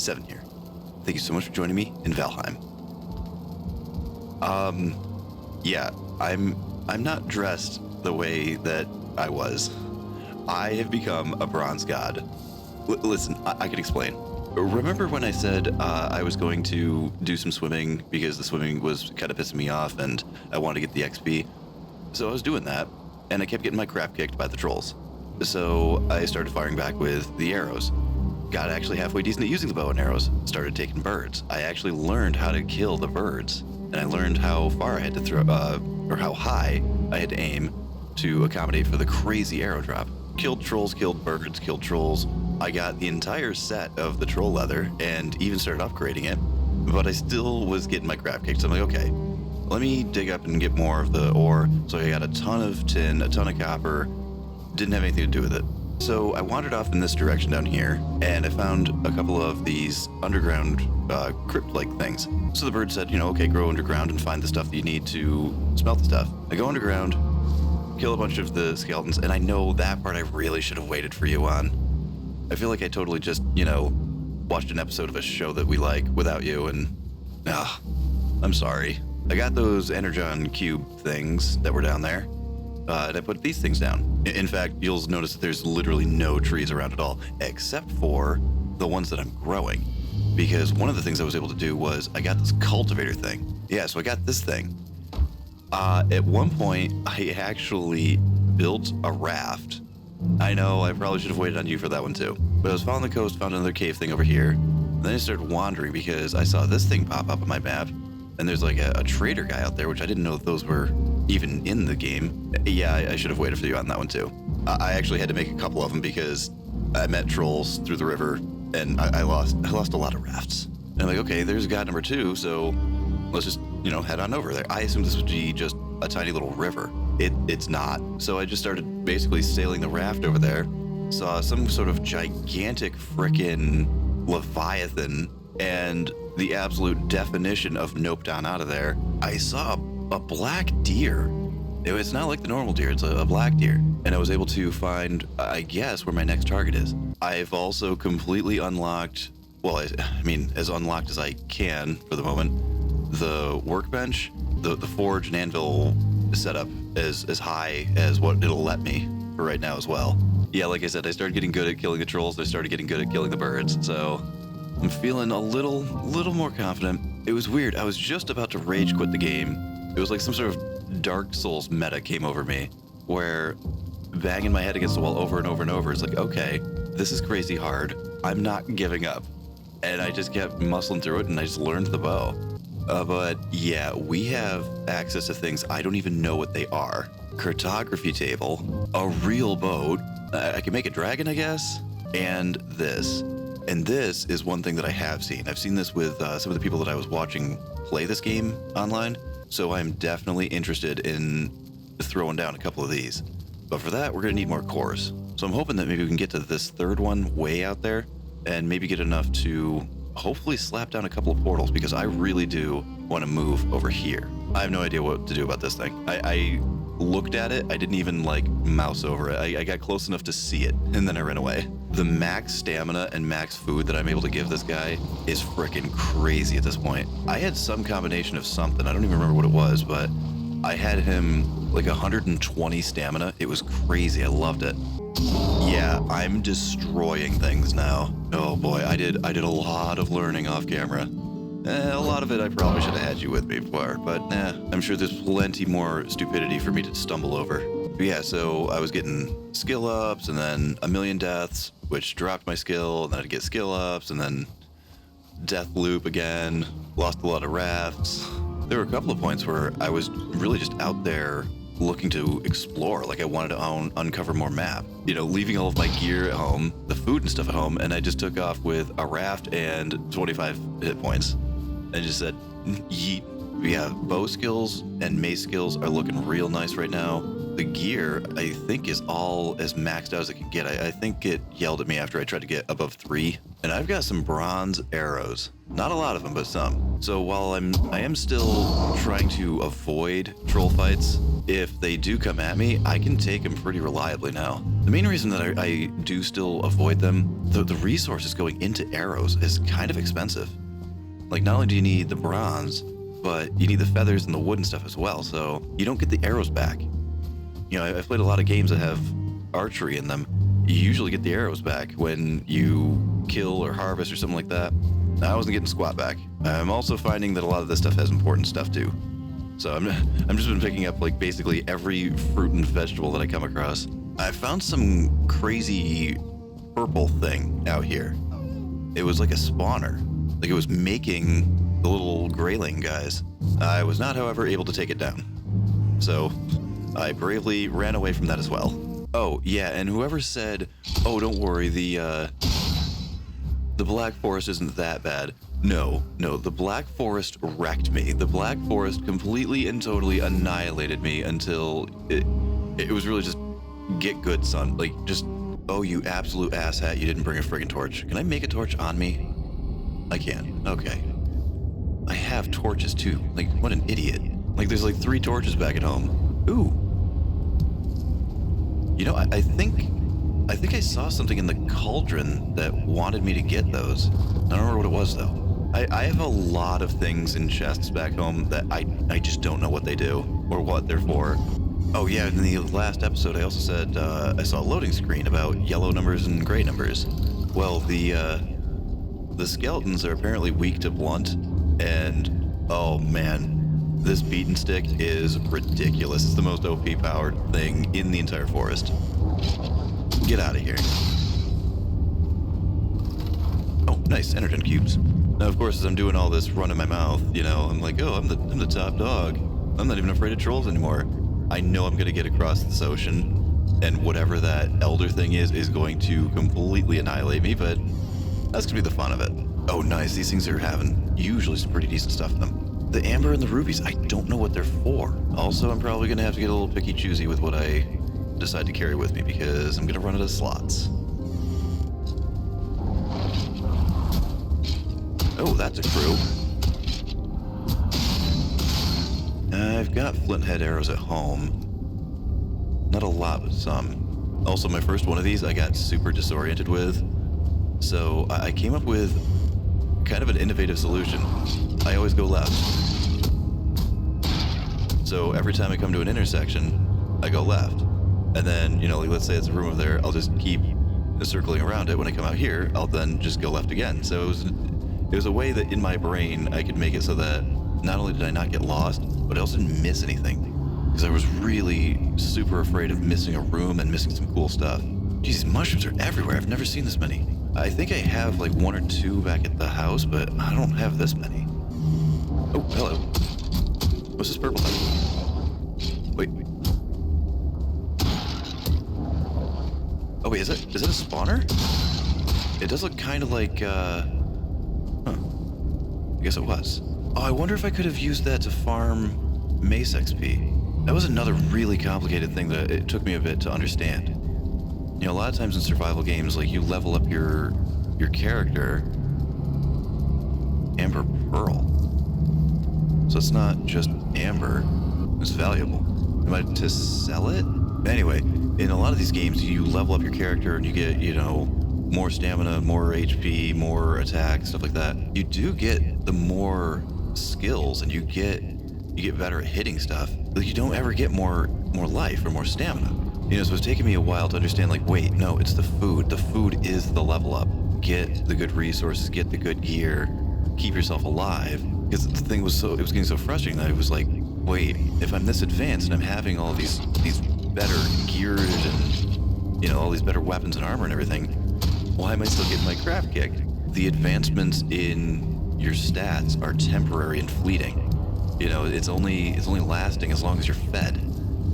7 here. Thank you so much for joining me in Valheim. Yeah, I'm not dressed the way that I was. I have become a bronze god. Listen, I can explain. Remember when I said I was going to do some swimming because the swimming was kind of pissing me off and I wanted to get the XP? So I was doing that, and I kept getting my crap kicked by the trolls. So I started firing back with the arrows. Got actually halfway decent at using the bow and arrows. Started taking birds. I actually learned how to kill the birds, and I learned how far I had to throw, or how high I had to aim to accommodate for the crazy arrow drop. Killed trolls, killed birds, killed trolls. I got the entire set of the troll leather and even started upgrading it, but I still was getting my crap kicked. So I'm like, okay, let me dig up and get more of the ore. So I got a ton of tin, a ton of copper. Didn't have anything to do with it. So I wandered off in this direction down here, and I found a couple of these underground crypt-like things. So the bird said, you know, okay, go underground and find the stuff that you need to smelt the stuff. I go underground, kill a bunch of the skeletons, and I know that part I really should have waited for you on. I feel like I totally just, you know, watched an episode of a show that we like without you, and I'm sorry. I got those Energon cube things that were down there, and I put these things down. In fact, you'll notice that there's literally no trees around at all, except for the ones that I'm growing. Because one of the things I was able to do was I got this cultivator thing. Yeah, so I got this thing. At one point, I actually built a raft. I know, I probably should have waited on you for that one too. But I was following the coast, found another cave thing over here. And then I started wandering because I saw this thing pop up on my map. And there's like a trader guy out there, which I didn't know those were even in the game. Yeah, I should have waited for you on that one too. I actually had to make a couple of them because I met trolls through the river and I lost a lot of rafts. And I'm like, okay, there's god number 2, so let's just, you know, head on over there. I assumed this would be just a tiny little river. It's not. So I just started basically sailing the raft over there. Saw some sort of gigantic frickin' Leviathan, and the absolute definition of noped on out of there. I saw a black deer. It's not like the normal deer, it's a black deer. And I was able to find, I guess, where my next target is. I've also completely unlocked, well, I mean, as unlocked as I can for the moment, the workbench, the forge and anvil setup as high as what it'll let me for right now as well. Yeah, like I said, I started getting good at killing the trolls, I started getting good at killing the birds, so I'm feeling a little more confident. It was weird, I was just about to rage quit the game. It was like some sort of Dark Souls meta came over me, where banging my head against the wall over and over and over, it's like, okay, this is crazy hard, I'm not giving up. And I just kept muscling through it, and I just learned the bow. But yeah, we have access to things I don't even know what they are. Cartography table, a real boat, I can make a dragon, I guess, and this. And this is one thing that I have seen. I've seen this with some of the people that I was watching play this game online, so I'm definitely interested in throwing down a couple of these. But for that, we're gonna need more cores. So I'm hoping that maybe we can get to this third one way out there, and maybe get enough to hopefully slap down a couple of portals, because I really do want to move over here. I have no idea what to do about this thing. I looked at it, I didn't even like mouse over it. I got close enough to see it, and then I ran away. The max stamina and max food that I'm able to give this guy is freaking crazy at this point. I had some combination of something, I don't even remember what it was, but I had him like 120 stamina. It was crazy, I loved it. Yeah, I'm destroying things now. Oh boy, I did a lot of learning off camera. A lot of it I probably should have had you with me for, but I'm sure there's plenty more stupidity for me to stumble over. But yeah, so I was getting skill ups and then a million deaths, which dropped my skill, and then I'd get skill ups and then death loop again, lost a lot of rafts. There were a couple of points where I was really just out there looking to explore, like I wanted to uncover more map. You know, leaving all of my gear at home, the food and stuff at home, and I just took off with a raft and 25 hit points. And just said, yeet. Yeah, bow skills and mace skills are looking real nice right now. The gear, I think, is all as maxed out as it can get. I think it yelled at me after I tried to get above 3. And I've got some bronze arrows. Not a lot of them, but some. So while I am still trying to avoid troll fights, if they do come at me, I can take them pretty reliably now. The main reason that I do still avoid them, the resources going into arrows is kind of expensive. Like, not only do you need the bronze, but you need the feathers and the wood and stuff as well, so you don't get the arrows back. You know, I've played a lot of games that have archery in them. You usually get the arrows back when you kill or harvest or something like that. I wasn't getting squat back. I'm also finding that a lot of this stuff has important stuff too. So I'm just been picking up like basically every fruit and vegetable that I come across. I found some crazy purple thing out here. It was like a spawner. Like it was making the little grayling guys. I was not, however, able to take it down. So I bravely ran away from that as well. Oh, yeah, and whoever said, oh, don't worry, the Black Forest isn't that bad. No, the Black Forest wrecked me. The Black Forest completely and totally annihilated me until it was really just, get good, son. Like, just, oh, you absolute asshat, you didn't bring a friggin' torch. Can I make a torch on me? I can. Okay. I have torches, too. Like, what an idiot. Like, there's like 3 torches back at home. Ooh. You know, I think I saw something in the cauldron that wanted me to get those. I don't remember what it was, though. I have a lot of things in chests back home that I just don't know what they do or what they're for. Oh yeah, in the last episode I also said I saw a loading screen about yellow numbers and gray numbers. Well, the skeletons are apparently weak to blunt, and oh man, this beaten stick is ridiculous. It's the most OP powered thing in the entire forest. Get out of here. Oh, nice, energon cubes. Now, of course, as I'm doing all this running my mouth, you know, I'm like, oh, I'm the top dog. I'm not even afraid of trolls anymore. I know I'm gonna get across this ocean, and whatever that elder thing is going to completely annihilate me, but that's gonna be the fun of it. Oh, nice, these things are having usually some pretty decent stuff in them. The amber and the rubies, I don't know what they're for. Also, I'm probably gonna have to get a little picky choosy with what I decide to carry with me because I'm gonna run out of slots. Oh, that's a crew. I've got flint head arrows at home. Not a lot, but some. Also, my first one of these I got super disoriented with. So I came up with kind of an innovative solution. I always go left. So every time I come to an intersection, I go left. And then, you know, like let's say it's a room over there, I'll just keep circling around it. When I come out here, I'll then just go left again. So it was a way that in my brain I could make it so that not only did I not get lost, but I also didn't miss anything. Because I was really super afraid of missing a room and missing some cool stuff. Jeez, these mushrooms are everywhere. I've never seen this many. I think I have like 1 or 2 back at the house, but I don't have this many. Oh, hello. What's this purple thing? Wait. Oh wait, is it a spawner? It does look kind of like, huh. I guess it was. Oh, I wonder if I could have used that to farm mace XP. That was another really complicated thing that it took me a bit to understand. You know, a lot of times in survival games, like you level up your character. Amber pearl. So it's not just amber, it's valuable. Am I to sell it? Anyway, in a lot of these games, you level up your character and you get, you know, more stamina, more HP, more attack, stuff like that. You do get the more skills and you get better at hitting stuff. Like you don't ever get more life or more stamina. You know, so it's taken me a while to understand, like, wait, no, it's the food. The food is the level up. Get the good resources, get the good gear, keep yourself alive. Because the thing was it was getting so frustrating that I was like, wait, if I'm this advanced and I'm having all these better gears and, you know, all these better weapons and armor and everything, why am I still getting my crap kicked? The advancements in your stats are temporary and fleeting. You know, it's only lasting as long as you're fed.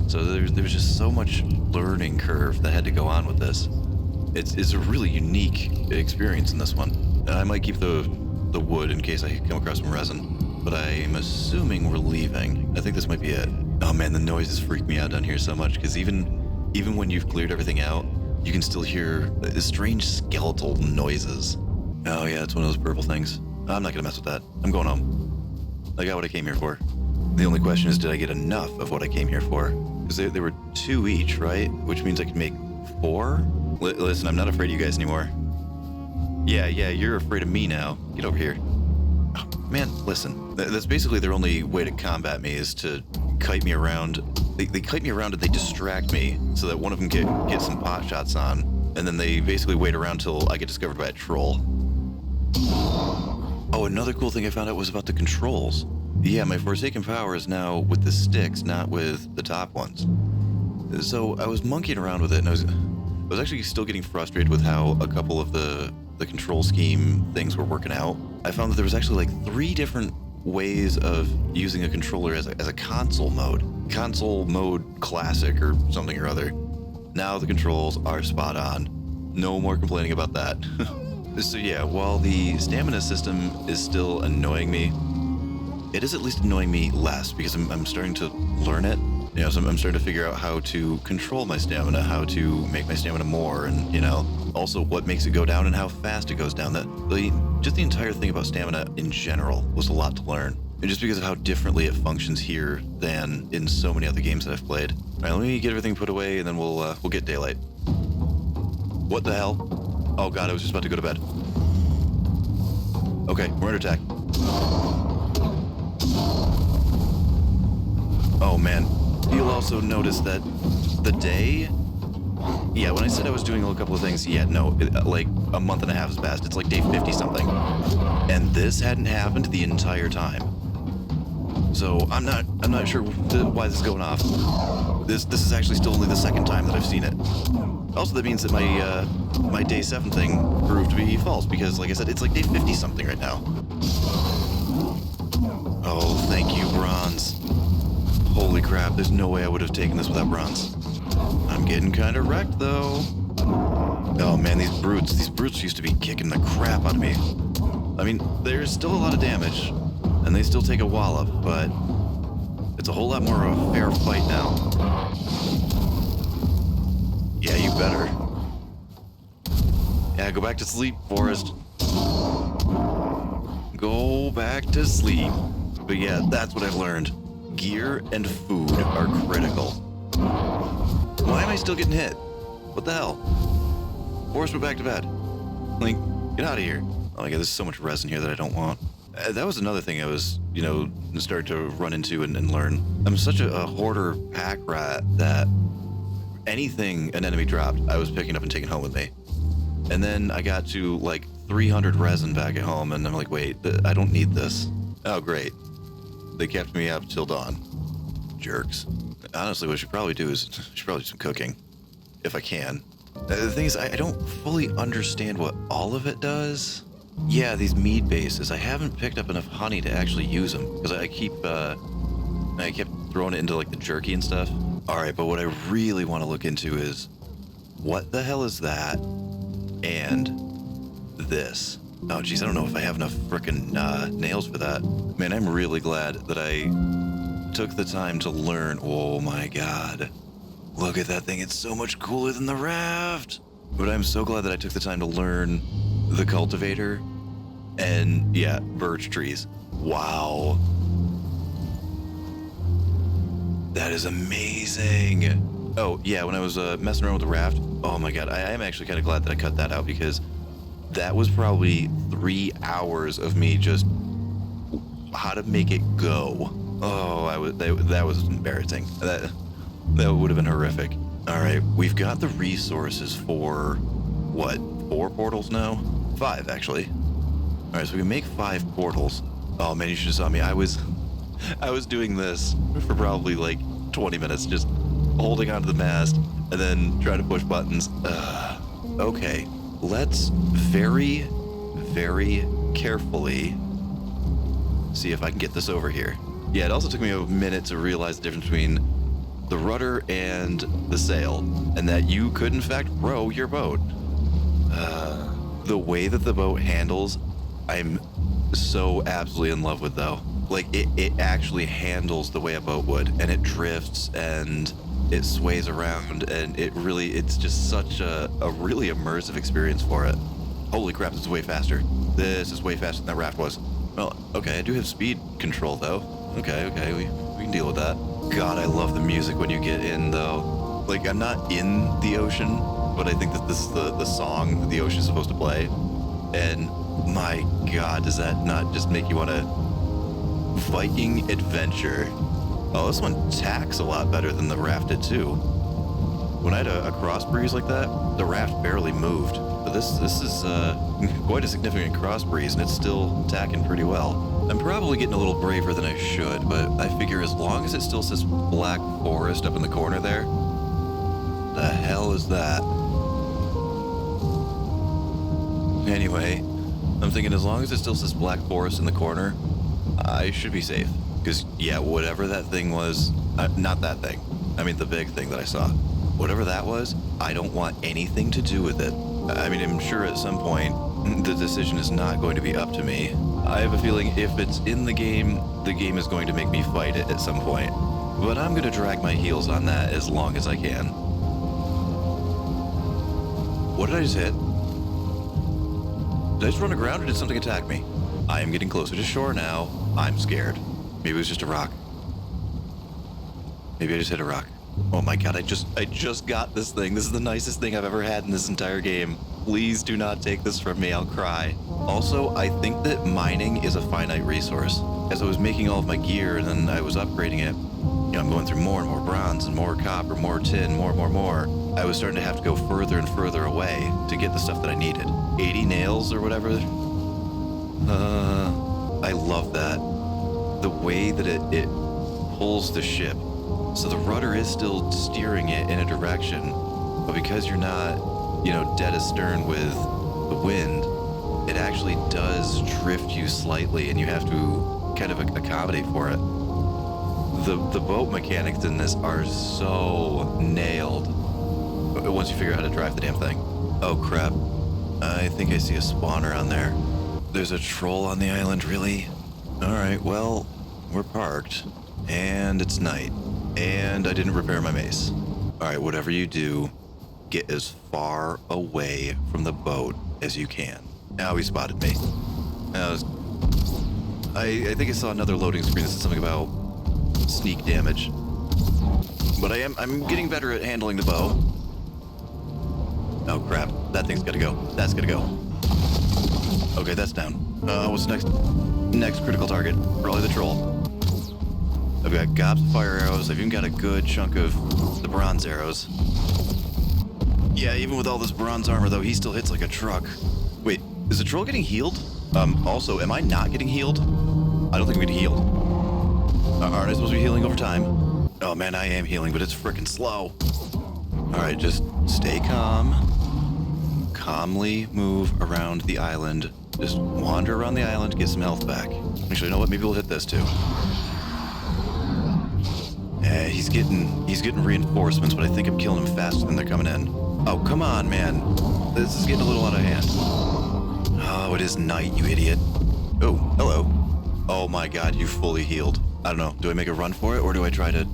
So there's just so much learning curve that had to go on with this. It's a really unique experience in this one. I might keep the wood in case I come across some resin, but I'm assuming we're leaving. I think this might be it. Oh man, the noises freak me out down here so much because even when you've cleared everything out, you can still hear strange skeletal noises. Oh yeah, it's one of those purple things. I'm not gonna mess with that. I'm going home. I got what I came here for. The only question is, did I get enough of what I came here for? Because they were 2 each, right? Which means I could make 4? Listen, I'm not afraid of you guys anymore. Yeah, you're afraid of me now. Get over here. Oh, man, listen. That's basically their only way to combat me is to kite me around. They kite me around and they distract me so that one of them get some pot shots on, and then they basically wait around till I get discovered by a troll. Oh, another cool thing I found out was about the controls. Yeah, my Forsaken power is now with the sticks, not with the top ones. So I was monkeying around with it, and I was actually still getting frustrated with how a couple of the control scheme things were working out. I found that there was actually like 3 different ways of using a controller as a console mode. Console mode classic or something or other. Now the controls are spot on. No more complaining about that. So yeah, while the stamina system is still annoying me, it is at least annoying me less because I'm starting to learn it. You know, so I'm starting to figure out how to control my stamina, how to make my stamina more, and, you know, also what makes it go down and how fast it goes down. Just the entire thing about stamina in general was a lot to learn. And just because of how differently it functions here than in so many other games that I've played. All right, let me get everything put away and then we'll get daylight. What the hell? Oh god, I was just about to go to bed. Okay, we're under attack. Oh man. You'll also notice that the day... Yeah, when I said I was doing a couple of things, yeah, no, like a month and a half has passed. It's like day 50-something. And this hadn't happened the entire time. So I'm not sure why this is going off. This is actually still only the second time that I've seen it. Also, that means that my day 7 thing proved to be false because, like I said, it's like day 50-something right now. Oh, thank you, bronze. Holy crap, there's no way I would have taken this without bronze. I'm getting kind of wrecked, though. Oh man, these brutes used to be kicking the crap out of me. I mean, there's still a lot of damage, and they still take a wallop, but it's a whole lot more of a fair fight now. Yeah, you better. Yeah, go back to sleep, Forrest. Go back to sleep. But yeah, that's what I've learned. Gear and food are critical. Why am I still getting hit? What the hell? Forrest, we're back to bed. Like, get out of here. Oh my god, there's so much resin here that I don't want. That was another thing I was, you know, starting to run into and learn. I'm such a hoarder pack rat that anything an enemy dropped, I was picking up and taking home with me. And then I got to like 300 resin back at home, and I'm like, wait, I don't need this. Oh, great. They kept me up till dawn. Jerks. Honestly, what I should probably do is do some cooking, if I can. The thing is, I don't fully understand what all of it does. Yeah, these mead bases, I haven't picked up enough honey to actually use them, because I kept throwing it into like the jerky and stuff. Alright, but what I really want to look into is, what the hell is that? And this. Oh geez, I don't know if I have enough frickin' nails for that. Man, I'm really glad that I took the time to learn. Oh my god. Look at that thing, it's so much cooler than the raft. But I'm so glad that I took the time to learn the cultivator and, yeah, birch trees. Wow. That is amazing. Oh, yeah, when I was messing around with the raft, oh my god, I am actually kind of glad that I cut that out because that was probably 3 hours of me just how to make it go. Oh, that was embarrassing. That would have been horrific. All right, we've got the resources for, what, 4 portals now? 5, actually. All right, so we can make 5 portals. Oh man, you should have saw me. I was doing this for probably like 20 minutes, just holding onto the mast and then trying to push buttons. Okay, let's very, very carefully see if I can get this over here. Yeah, it also took me a minute to realize the difference between the rudder and the sail, and that you could in fact row your boat. The way that the boat handles, I'm so absolutely in love with, though. Like, it actually handles the way a boat would, and it drifts and it sways around, and it's just such a really immersive experience for it. Holy crap, this is way faster. This is way faster than that raft was. Well, okay, I do have speed control, though. Okay, we can deal with that. God, I love the music when you get in, though. Like, I'm not in the ocean, but I think that this is the song that the ocean is supposed to play. And my God, does that not just make you want to Viking adventure? Oh, this one tacks a lot better than the raft did too. When I had a cross breeze like that, the raft barely moved. But this is quite a significant cross breeze, and it's still tacking pretty well. I'm probably getting a little braver than I should, but I figure as long as it still says Black Forest up in the corner there, the hell is that? Anyway, I'm thinking as long as it still says Black Forest in the corner, I should be safe. Because, yeah, whatever that thing was, not that thing, I mean the big thing that I saw. Whatever that was, I don't want anything to do with it. I mean, I'm sure at some point, the decision is not going to be up to me. I have a feeling if it's in the game is going to make me fight it at some point. But I'm going to drag my heels on that as long as I can. What did I just hit? Did I just run aground or did something attack me? I am getting closer to shore now. I'm scared. Maybe it was just a rock. Maybe I just hit a rock. Oh my God, I just got this thing. This is the nicest thing I've ever had in this entire game. Please do not take this from me, I'll cry. Also, I think that mining is a finite resource. As I was making all of my gear and then I was upgrading it, you know, I'm going through more and more bronze and more copper, more tin, more. I was starting to have to go further and further away to get the stuff that I needed. 80 nails or whatever. I love that. The way that it pulls the ship. So the rudder is still steering it in a direction, but because you're not, you know, dead astern with the wind, it actually does drift you slightly and you have to kind of accommodate for it. The boat mechanics in this are so nailed once you figure out how to drive the damn thing. Oh crap. I think I see a spawner on there. There's a troll on the island, really? Alright, well, we're parked, and it's night, and I didn't repair my mace. Alright, whatever you do, get as far away from the boat as you can. Now he spotted me. I think I saw another loading screen that said something about sneak damage. But I'm getting better at handling the bow. Oh crap, that thing's gotta go. That's gotta go. Okay, that's down. What's next? Next critical target. Probably the troll. I've got gobs of fire arrows. I've even got a good chunk of the bronze arrows. Yeah, even with all this bronze armor though, he still hits like a truck. Wait, is the troll getting healed? Also, am I not getting healed? I don't think I'm getting healed. Aren't I supposed to be healing over time? Oh man, I am healing, but it's freaking slow. Alright, just stay calm. Calmly move around the island. Just wander around the island, get some health back. Actually, you know what? Maybe we'll hit this too. Yeah, he's getting reinforcements, but I think I'm killing him faster than they're coming in. Oh, come on, man. This is getting a little out of hand. Oh, it is night, you idiot. Oh, hello. Oh my God, you fully healed. I don't know. Do I make a run for it, or do I try to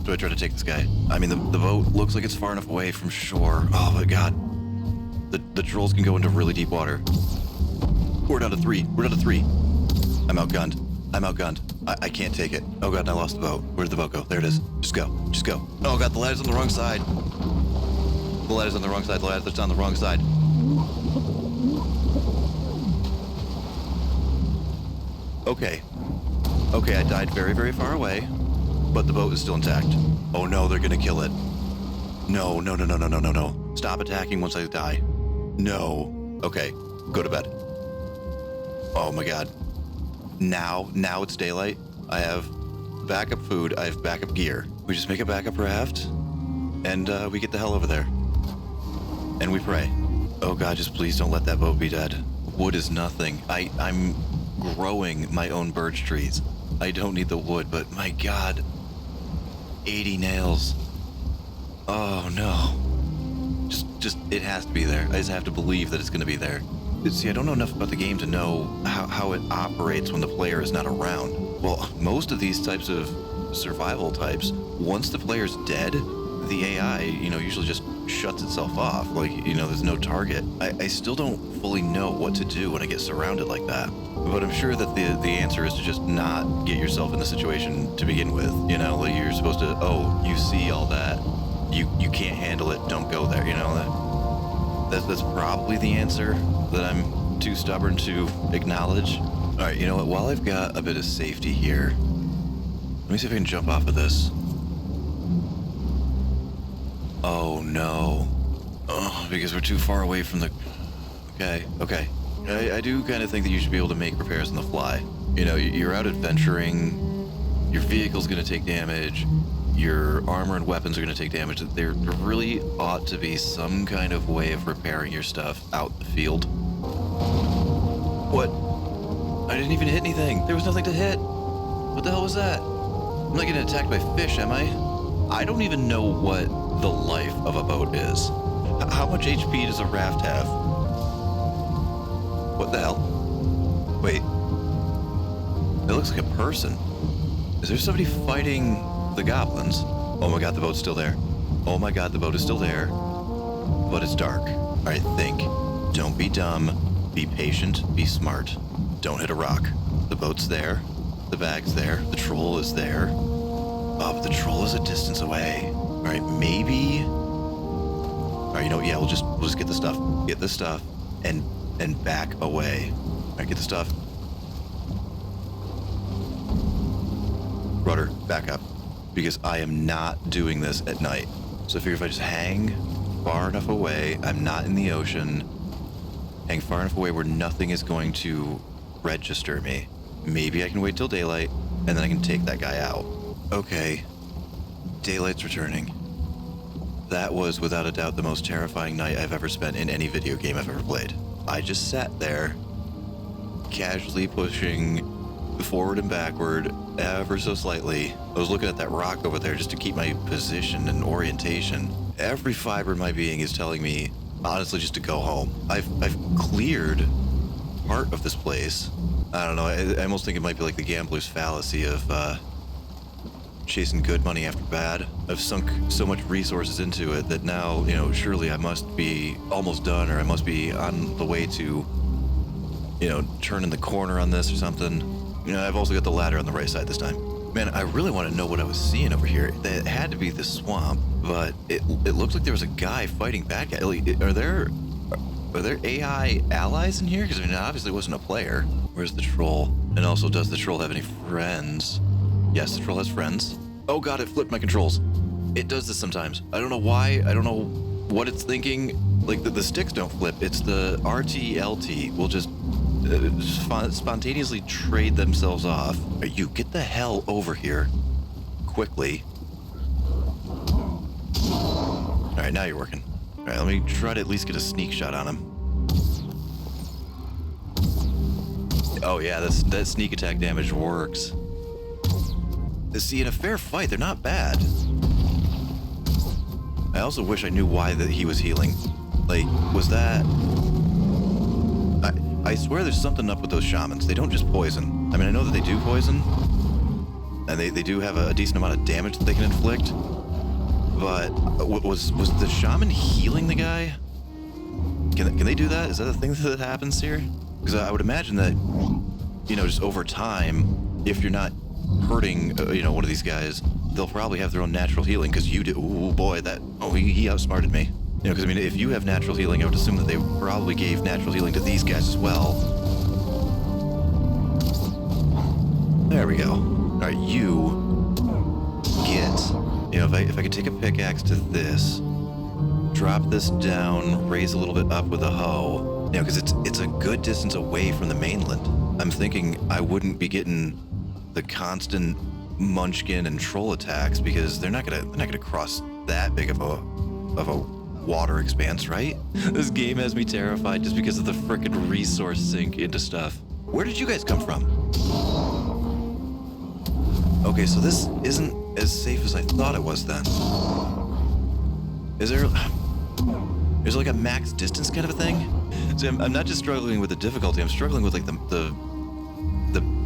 take this guy? I mean, the boat looks like it's far enough away from shore. Oh my God. The trolls can go into really deep water. We're down to three. I'm outgunned. I can't take it. Oh God, and I lost the boat. Where did the boat go? There it is. Just go. Oh God, the ladder's on the wrong side. The ladder's on the wrong side. Okay, I died very, very far away, but the boat is still intact. Oh no, they're gonna kill it. No. Stop attacking once I die. No. Okay, go to bed. Oh my God. Now it's daylight. I have backup food. I have backup gear. We just make a backup raft, and we get the hell over there. And we pray. Oh God, just please don't let that boat be dead. Wood is nothing. I'm growing my own birch trees. I don't need the wood, but my God, 80 nails. Oh no. Just it has to be there. I just have to believe that it's going to be there. See, I don't know enough about the game to know how it operates when the player is not around. Well, most of these types of survival types, once the player's dead, the AI, usually just shuts itself off. Like, there's no target. I still don't fully know what to do when I get surrounded like that. But I'm sure that the answer is to just not get yourself in the situation to begin with. Like you're supposed to, you see all that. you can't handle it, don't go there, you know? That's probably the answer that I'm too stubborn to acknowledge. All right, you know what? While I've got a bit of safety here, let me see if I can jump off of this. Oh, no. Oh, because we're too far away from the... Okay. I do kind of think that you should be able to make repairs on the fly. You know, you're out adventuring, your vehicle's going to take damage, your armor and weapons are going to take damage. There really ought to be some kind of way of repairing your stuff out in the field. What? I didn't even hit anything. There was nothing to hit. What the hell was that? I'm not getting attacked by fish, am I? I don't even know what the life of a boat is. How much HP does a raft have? What the hell? Wait. It looks like a person. Is there somebody fighting the goblins? Oh my god, the boat's still there. Oh my god, the boat is still there. But it's dark. Alright, think. Don't be dumb. Be patient. Be smart. Don't hit a rock. The boat's there. The bag's there. The troll is there. Oh, but the troll is a distance away. Alright, maybe... Alright, you know what? Yeah, we'll just get the stuff. Get the stuff. And back away. Alright, get the stuff. Rudder, back up. Because I am not doing this at night. So I figure if I just hang far enough away, I'm not in the ocean, hang far enough away where nothing is going to register me. Maybe I can wait till daylight, and then I can take that guy out. Okay. Daylight's returning. That was, without a doubt, the most terrifying night I've ever spent in any video game I've ever played. I just sat there, casually pushing forward and backward, ever so slightly. I was looking at that rock over there just to keep my position and orientation. Every fiber of my being is telling me, honestly, just to go home. I've cleared part of this place. I don't know, I almost think it might be like the gambler's fallacy of chasing good money after bad. I've sunk so much resources into it that now, you know, surely I must be almost done, or I must be on the way to, you know, turning the corner on this or something. You know, I've also got the ladder on the right side this time. Man, I really want to know what I was seeing over here. It had to be the swamp, but it looked like there was a guy fighting bad guys. Are there AI allies in here? Because I mean, it obviously wasn't a player. Where's the troll? And also, does the troll have any friends? Yes, the troll has friends. Oh god, it flipped my controls. It does this sometimes. I don't know why. I don't know what it's thinking. Like, the sticks don't flip. It's the RT, LT will just spontaneously trade themselves off. You get the hell over here quickly. Alright, now you're working. Alright, let me try to at least get a sneak shot on him. Oh yeah, that sneak attack damage works. See, in a fair fight, they're not bad. I also wish I knew why that he was healing. Like, was that... I swear there's something up with those shamans. They don't just poison. I mean, I know that they do poison, and they do have a decent amount of damage that they can inflict, but was the shaman healing the guy? Can they do that? Is that a thing that happens here? Because I would imagine that, you know, just over time, if you're not hurting, you know, one of these guys, they'll probably have their own natural healing, because you do. Ooh, boy, he outsmarted me. You know, because, I mean, if you have natural healing, I would assume that they probably gave natural healing to these guys as well. There we go. All right, you get... You know, if I could take a pickaxe to this, drop this down, raise a little bit up with a hoe, you know, because it's a good distance away from the mainland. I'm thinking I wouldn't be getting the constant munchkin and troll attacks, because they're not gonna cross that big of a water expanse, right? This game has me terrified just because of the frickin' resource sink into stuff. Where did you guys come from? Okay, so this isn't as safe as I thought it was then. Is there like a max distance kind of a thing? See, I'm not just struggling with the difficulty, I'm struggling with like the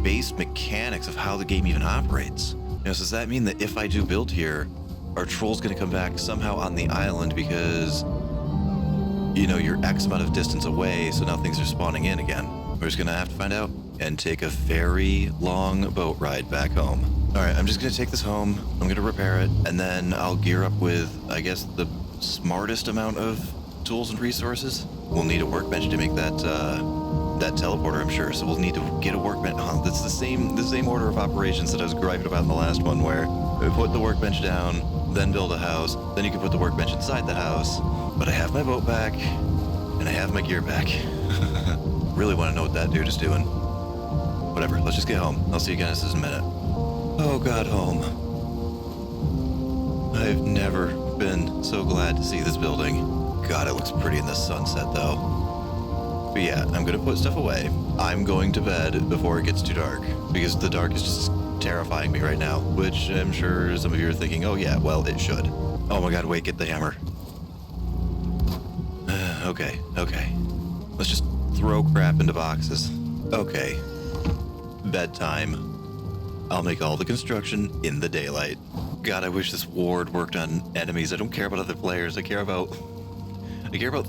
base mechanics of how the game even operates. You know, so does that mean that if I do build here, our troll's gonna come back somehow on the island because, you know, you're X amount of distance away, so now things are spawning in again? We're just gonna have to find out. and take a very long boat ride back home. All right, I'm just gonna take this home. I'm gonna repair it, and then I'll gear up with, I guess, the smartest amount of tools and resources. We'll need a workbench to make that teleporter, I'm sure. So we'll need to get a workbench. Oh, that's the same order of operations that I was griping about in the last one, where we put the workbench down, then build a house, then you can put the workbench inside the house. But I have my boat back, and I have my gear back. Really want to know what that dude is doing. Whatever, let's just get home. I'll see you guys in a minute. Oh God, home. I've never been so glad to see this building. God, it looks pretty in the sunset though. But yeah, I'm gonna put stuff away. I'm going to bed before it gets too dark, because the dark is just terrifying me right now, which I'm sure some of you are thinking, oh yeah, well, it should. Oh my God, wait, get the hammer. Okay. Let's just throw crap into boxes. Okay. Bedtime. I'll make all the construction in the daylight. God, I wish this ward worked on enemies. I don't care about other players. I care about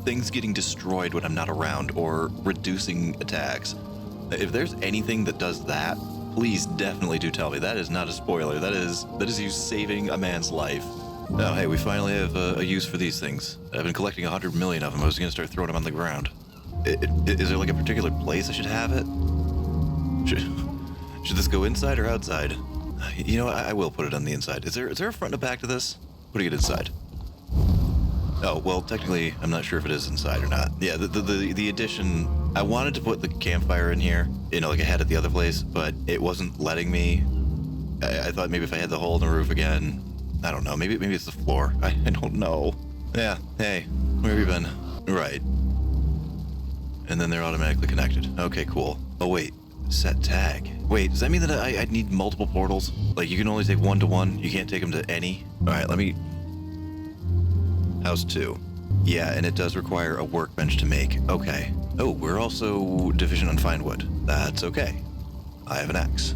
things getting destroyed when I'm not around, or reducing attacks. If there's anything that does that, please definitely do tell me. That is not a spoiler. That is you saving a man's life. Oh, hey, we finally have a use for these things. I've been collecting 100 million of them. I was gonna start throwing them on the ground. Is there like a particular place I should have it? Should this go inside or outside? You know what? I will put it on the inside. Is there a front and a back to this? Putting it inside. Oh, well, technically, I'm not sure if it is inside or not. Yeah, the addition, I wanted to put the campfire in here, like I had at the other place, but it wasn't letting me. I thought maybe if I had the hole in the roof again, I don't know, maybe it's the floor. I don't know. Yeah, hey, where have you been? Right. And then they're automatically connected. Okay, cool. Oh, wait. Set tag. Wait, does that mean that I'd need multiple portals? Like, you can only take one to one? You can't take them to any? Alright, let me... House 2. Yeah, and it does require a workbench to make. Okay. Oh, we're also deficient on fine wood. That's okay. I have an axe.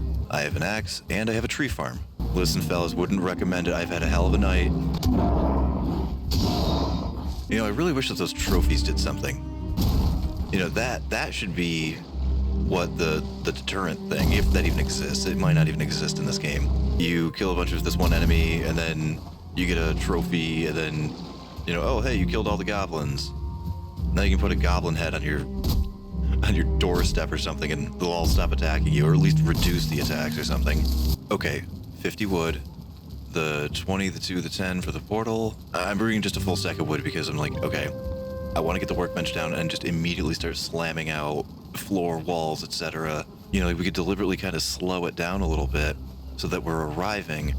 And I have a tree farm. Listen, fellas, wouldn't recommend it. I've had a hell of a night. I really wish that those trophies did something. That should be what the deterrent thing, if that even exists. It might not even exist in this game. You kill a bunch of this one enemy, and then you get a trophy, and then, oh, hey, you killed all the goblins. Now you can put a goblin head on your doorstep or something, and they'll all stop attacking you, or at least reduce the attacks or something. Okay, 50 wood, the 20, the 2, the 10 for the portal. I'm bringing just a full stack of wood because I'm like, okay, I want to get the workbench down and just immediately start slamming out floor, walls, etc. We could deliberately kind of slow it down a little bit so that we're arriving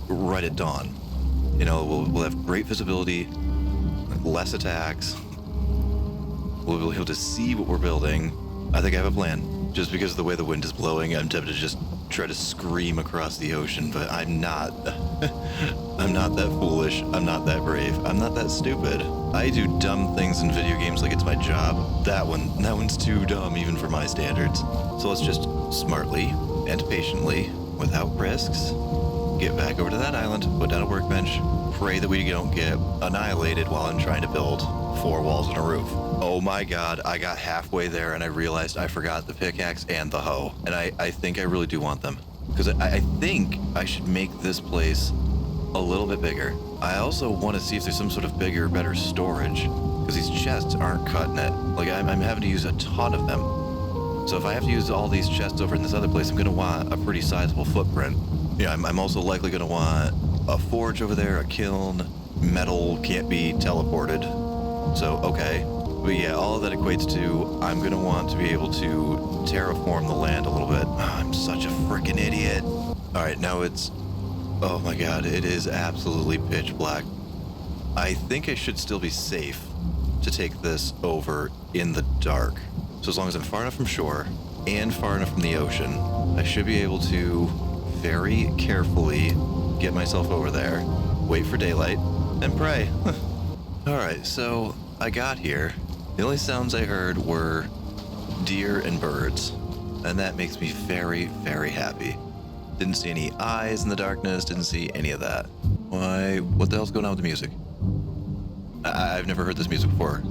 right at dawn. We'll have great visibility, less attacks. We'll be able to see what we're building. I think I have a plan. Just because of the way the wind is blowing, I'm tempted to just try to scream across the ocean, but I'm not. I'm not that foolish. I'm not that brave. I'm not that stupid. I do dumb things in video games like it's my job. That one's too dumb even for my standards. So let's just smartly and patiently, without risks, get back over to that island, put down a workbench, pray that we don't get annihilated while I'm trying to build 4 walls and a roof. Oh my God, I got halfway there and I realized I forgot the pickaxe and the hoe. And I think I really do want them. Because I think I should make this place a little bit bigger. I also want to see if there's some sort of bigger, better storage. Because these chests aren't cutting it. Like, I'm having to use a ton of them. So if I have to use all these chests over in this other place, I'm going to want a pretty sizable footprint. Yeah, I'm also likely going to want a forge over there, a kiln. Metal can't be teleported. So, okay. But yeah, all of that equates to I'm going to want to be able to terraform the land a little bit. Oh, I'm such a freaking idiot. Alright, now it's... Oh my God, it is absolutely pitch black. I think I should still be safe to take this over in the dark. So as long as I'm far enough from shore and far enough from the ocean, I should be able to very carefully get myself over there, wait for daylight, and pray. Alright, so I got here. The only sounds I heard were deer and birds, and that makes me very, very happy. Didn't see any eyes in the darkness, didn't see any of that. Why, what the hell's going on with the music? I've never heard this music before.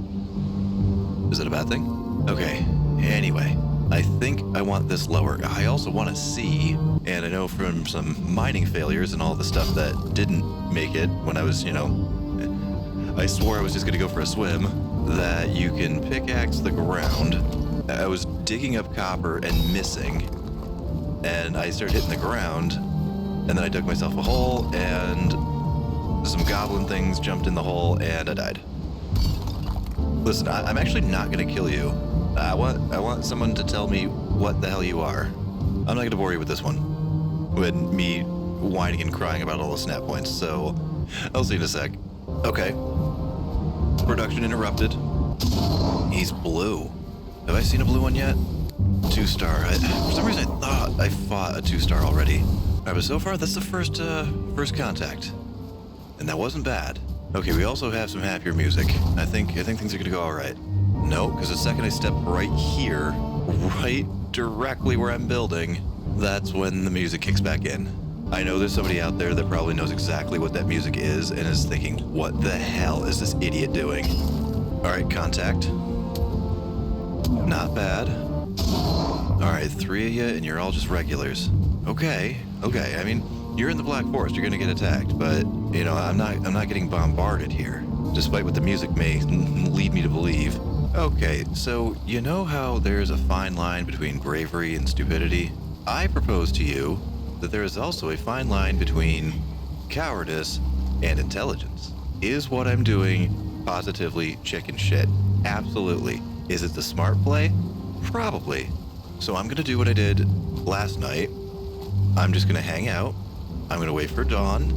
Is it a bad thing? Okay, anyway, I think I want this lower. I also want to see, and I know from some mining failures and all the stuff that didn't make it when I was, I swore I was just going to go for a swim, that you can pickaxe the ground. I was digging up copper and missing, and I started hitting the ground, and then I dug myself a hole, and some goblin things jumped in the hole, and I died. Listen, I'm actually not going to kill you. I want someone to tell me what the hell you are. I'm not going to bore you with this one. With me whining and crying about all the snap points, so I'll see you in a sec. Okay. Production interrupted. He's blue. Have I seen a blue one yet? 2-star. For some reason I thought I fought a 2-star already. Alright, but so far that's the first contact. And that wasn't bad. Okay, we also have some happier music. I think things are gonna go alright. No, because the second I step right here, right directly where I'm building, that's when the music kicks back in. I know there's somebody out there that probably knows exactly what that music is and is thinking, what the hell is this idiot doing? Alright, contact. Not bad. Alright, 3 of you and you're all just regulars. Okay. I mean, you're in the Black Forest, you're gonna get attacked, but, I'm not getting bombarded here, despite what the music may lead me to believe. Okay, so you know how there's a fine line between bravery and stupidity? I propose to you that there is also a fine line between cowardice and intelligence. Is what I'm doing positively chicken shit? Absolutely. Is it the smart play? Probably. So I'm gonna do what I did last night. I'm just gonna hang out. I'm gonna wait for dawn,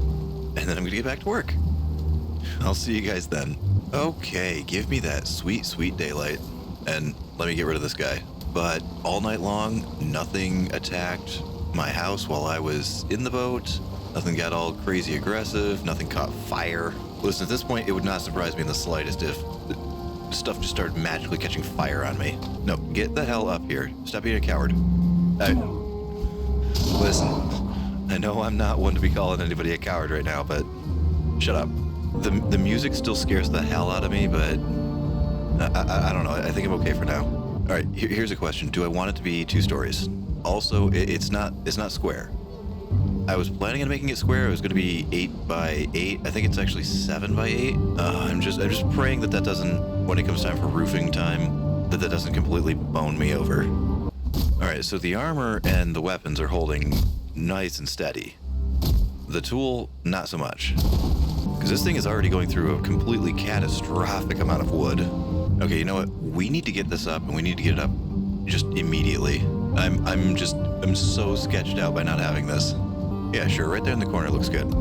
and then I'm gonna get back to work. I'll see you guys then. Okay, give me that sweet, sweet daylight, and let me get rid of this guy. But all night long, nothing attacked my house while I was in the boat. Nothing got all crazy aggressive. Nothing caught fire. Listen, at this point, it would not surprise me in the slightest if stuff just started magically catching fire on me. No, get the hell up here. Stop being a coward. Listen, I know I'm not one to be calling anybody a coward right now, but shut up. The music still scares the hell out of me, but I don't know. I think I'm okay for now. All right, here's a question. Do I want it to be 2 stories? Also, it's not square. I was planning on making it square. It was going to be 8 by 8. I think it's actually 7 by 8. I'm just praying that doesn't, when it comes time for roofing time, that doesn't completely bone me over. All right, so the armor and the weapons are holding nice and steady. The tool, not so much. Because this thing is already going through a completely catastrophic amount of wood. Okay, you know what? We need to get this up, and we need to get it up just immediately. I'm so sketched out by not having this. Yeah, sure, right there in the corner looks good.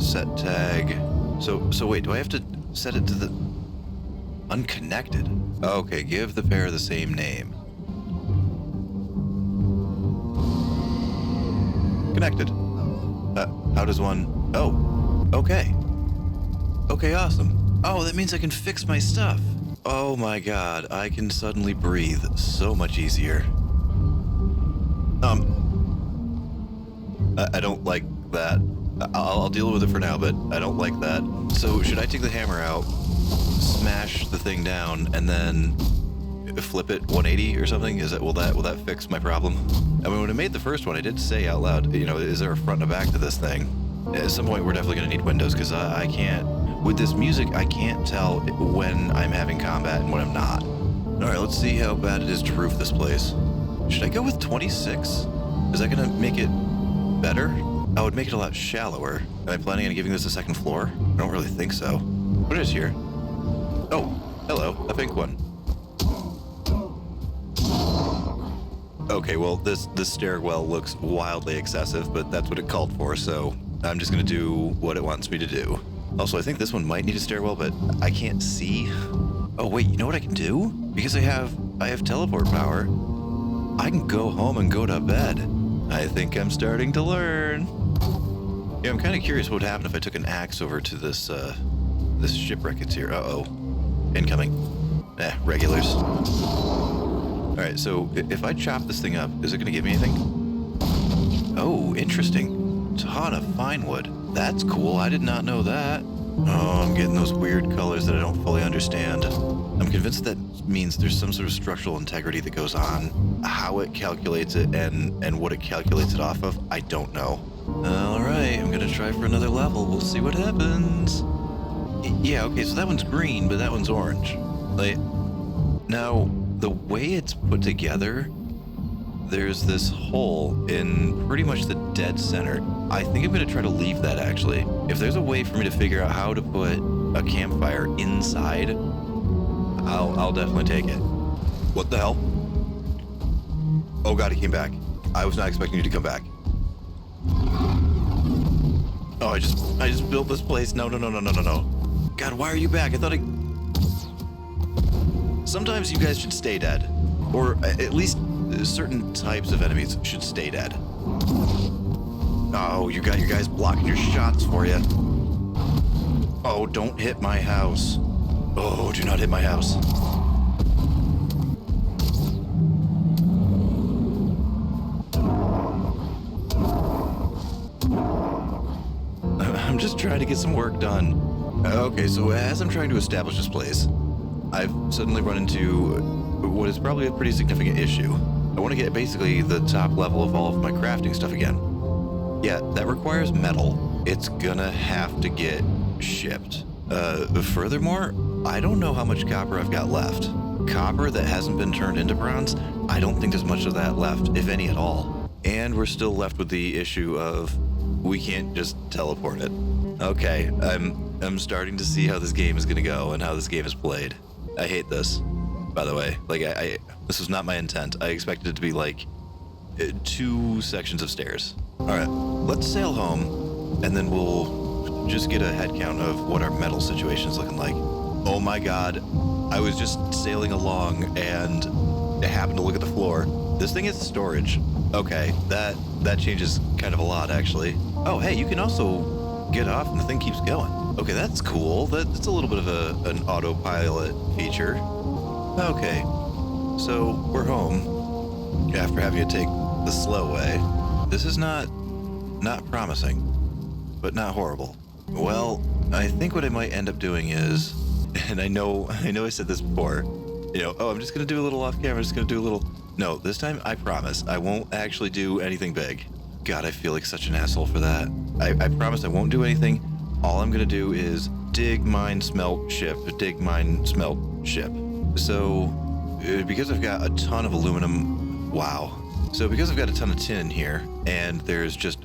Set tag. So wait, do I have to set it to the unconnected? Okay, give the pair the same name. Connected. How does one... Oh, okay. Okay, awesome. Oh, that means I can fix my stuff. Oh my god, I can suddenly breathe so much easier. I don't like that. I'll deal with it for now, but I don't like that. So should I take the hammer out, smash the thing down, and then flip it 180 or something? Will that fix my problem? I mean, when I made the first one, I did say out loud, is there a front and a back to this thing? At some point, we're definitely going to need windows, because I can't, with this music, I can't tell when I'm having combat and when I'm not. All right, let's see how bad it is to roof this place. Should I go with 26? Is that going to make it better? I would make it a lot shallower. Am I planning on giving this a second floor? I don't really think so. What is here? Oh, hello, a pink one. Okay, well, this stairwell looks wildly excessive, but that's what it called for, so I'm just gonna do what it wants me to do. Also, I think this one might need a stairwell, but I can't see. Oh wait, you know what I can do? Because I have teleport power, I can go home and go to bed. I think I'm starting to learn. Yeah, I'm kind of curious what would happen if I took an axe over to this shipwreck it's here. Uh-oh. Incoming. Regulars. Alright, so if I chop this thing up, is it going to give me anything? Oh, interesting. Ton of fine wood. That's cool. I did not know that. Oh, I'm getting those weird colors that I don't fully understand. I'm convinced that means there's some sort of structural integrity that goes on. How it calculates it and what it calculates it off of, I don't know. All right, I'm gonna try for another level. We'll see what happens. Yeah, okay, so that one's green, but that one's orange. Like, now, the way it's put together, there's this hole in pretty much the dead center. I think I'm gonna try to leave that, actually. If there's a way for me to figure out how to put a campfire inside, I'll definitely take it. What the hell? Oh god, he came back. I was not expecting you to come back. Oh, I just built this place. No. God, why are you back? I thought sometimes you guys should stay dead. Or at least certain types of enemies should stay dead. Oh, you got your guys blocking your shots for you. Oh, don't hit my house. Oh, do not hit my house. I'm just trying to get some work done. Okay, so as I'm trying to establish this place, I've suddenly run into what is probably a pretty significant issue. I want to get basically the top level of all of my crafting stuff again. Yeah, that requires metal. It's gonna have to get shipped. Furthermore, I don't know how much copper I've got left. Copper that hasn't been turned into bronze, I don't think there's much of that left, if any at all. And we're still left with the issue of we can't just teleport it. Okay, I'm starting to see how this game is gonna go and how this game is played. I hate this, by the way. Like, this was not my intent. I expected it to be like 2 sections of stairs. All right, let's sail home, and then we'll just get a head count of what our metal situation is looking like. Oh my god, I was just sailing along and I happened to look at the floor. This thing is storage. Okay, that changes kind of a lot, actually. Oh, hey, you can also get off and the thing keeps going. Okay, that's cool. That's a little bit of an autopilot feature. Okay, so we're home after having to take the slow way. This is not promising, but not horrible. Well, I think what I might end up doing is, and I know I said this before, oh, I'm just gonna do a little off camera, just gonna do a little. No, this time I promise I won't actually do anything big. God, I feel like such an asshole for that. I promise I won't do anything. All I'm gonna do is dig, mine, smelt, ship, dig, mine, smelt, ship. So, because I've got a ton of aluminum, wow. So because I've got a ton of tin in here, and there's just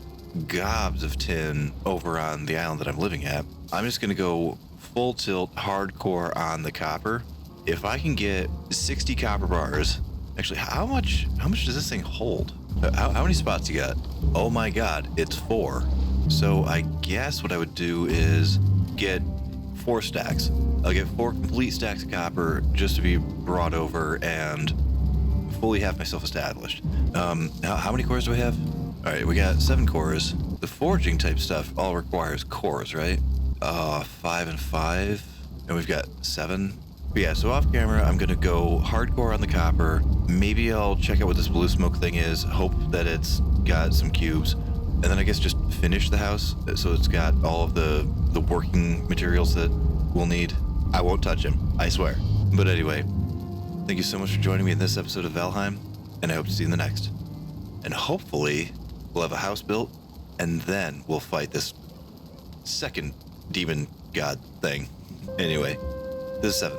gobs of tin over on the island that I'm living at, I'm just gonna go full tilt, hardcore on the copper. If I can get 60 copper bars, actually, how much does this thing hold? How many spots you got? Oh my god, it's 4. So I guess what I would do is get 4 stacks. I'll get 4 complete stacks of copper just to be brought over and fully have myself established. How many cores do we have? All right, we got 7 cores. The forging type stuff all requires cores, right? 5 and 5, and we've got 7. But yeah, so off camera, I'm gonna go hardcore on the copper. Maybe I'll check out what this blue smoke thing is, hope that it's got some cubes, and then I guess just finish the house so it's got all of the working materials that we'll need. I won't touch him, I swear. But anyway, thank you so much for joining me in this episode of Valheim, and I hope to see you in the next. And hopefully, we'll have a house built, and then we'll fight this second demon god thing. Anyway, this is 7.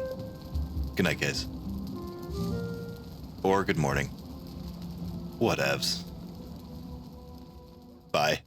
Good night, guys. Or good morning. Whatevs. Bye.